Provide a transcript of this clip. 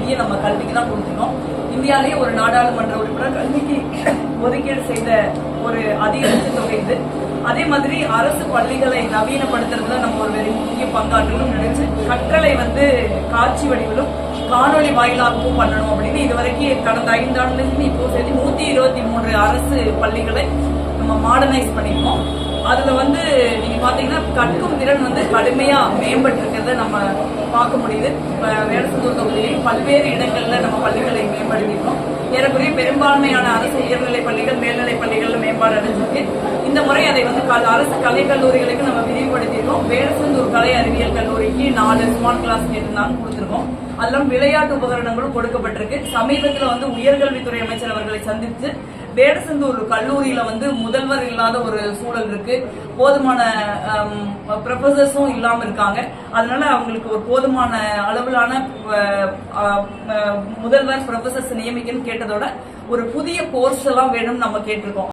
நிதியை நம்ம கல்விக்கு தான் கொடுத்துருக்கோம். இந்தியாலேயே ஒரு நாடாளுமன்ற உறுப்பினர் கல்விக்கு ஒதுக்கீடு செய்த ஒரு அதிகபட்ச தொகை இது. அதே மாதிரி அரசு பள்ளிகளை நவீனப்படுத்துறதுல நம்ம ஒரு முக்கிய பங்காற்றணும் நினைச்சு கற்களை காட்சி வடிவிலும் காணொலி வாயிலாகவும் பண்ணணும் அப்படின்னு இதுவரைக்கும் கடந்த 5 ஆண்டுலேருந்து இப்போ சேர்த்து 123 அரசு பள்ளிகளை நம்ம மாடர்னைஸ் பண்ணிருக்கோம். அதுல நீங்க பாத்தீங்கன்னா கற்கும் திறன் கடுமையா மேம்பட்டு இருக்கிறத நம்ம பார்க்க முடியுது. வேடசந்தூர் தொகுதியில் பல்வேறு இடங்கள்ல நம்ம பள்ளிகளை மேம்படுத்திருக்கோம். ஏறக்குறைய பெரும்பான்மையான அரசு உயர்நிலை பள்ளிகள் மேல்நிலை பள்ளிகள்ல மேம்பாடு அடைஞ்சிருக்கு. இந்த முறை அதை அரசு கலை கல்லூரிகளுக்கு நம்ம விரிவுபடுத்தியிருக்கோம். வேடசந்தூர் கலை அறிவியல் கல்லூரிக்கு 4 ஸ்மார்ட் கிளாஸ் கேட்டு கொடுத்திருக்கோம். அதெல்லாம் விளையாட்டு உபகரணங்களும் கொடுக்கப்பட்டிருக்கு. சமீபத்தில் உயர்கல்வித்துறை அமைச்சர் அவர்களை சந்தித்து வேடசந்தூர் கல்லூரியில முதல்வர் இல்லாத ஒரு சூழல் இருக்கு, போதுமான ப்ரொஃபசர்ஸும் இல்லாம இருக்காங்க. அதனால அவங்களுக்கு ஒரு போதுமான அளவிலான முதல்வர் ப்ரொஃபசர்ஸ் நியமிக்கணும்னு கேட்டதோட ஒரு புதிய கோர்ஸ் எல்லாம் வேணும்னு நம்ம கேட்டிருக்கோம்.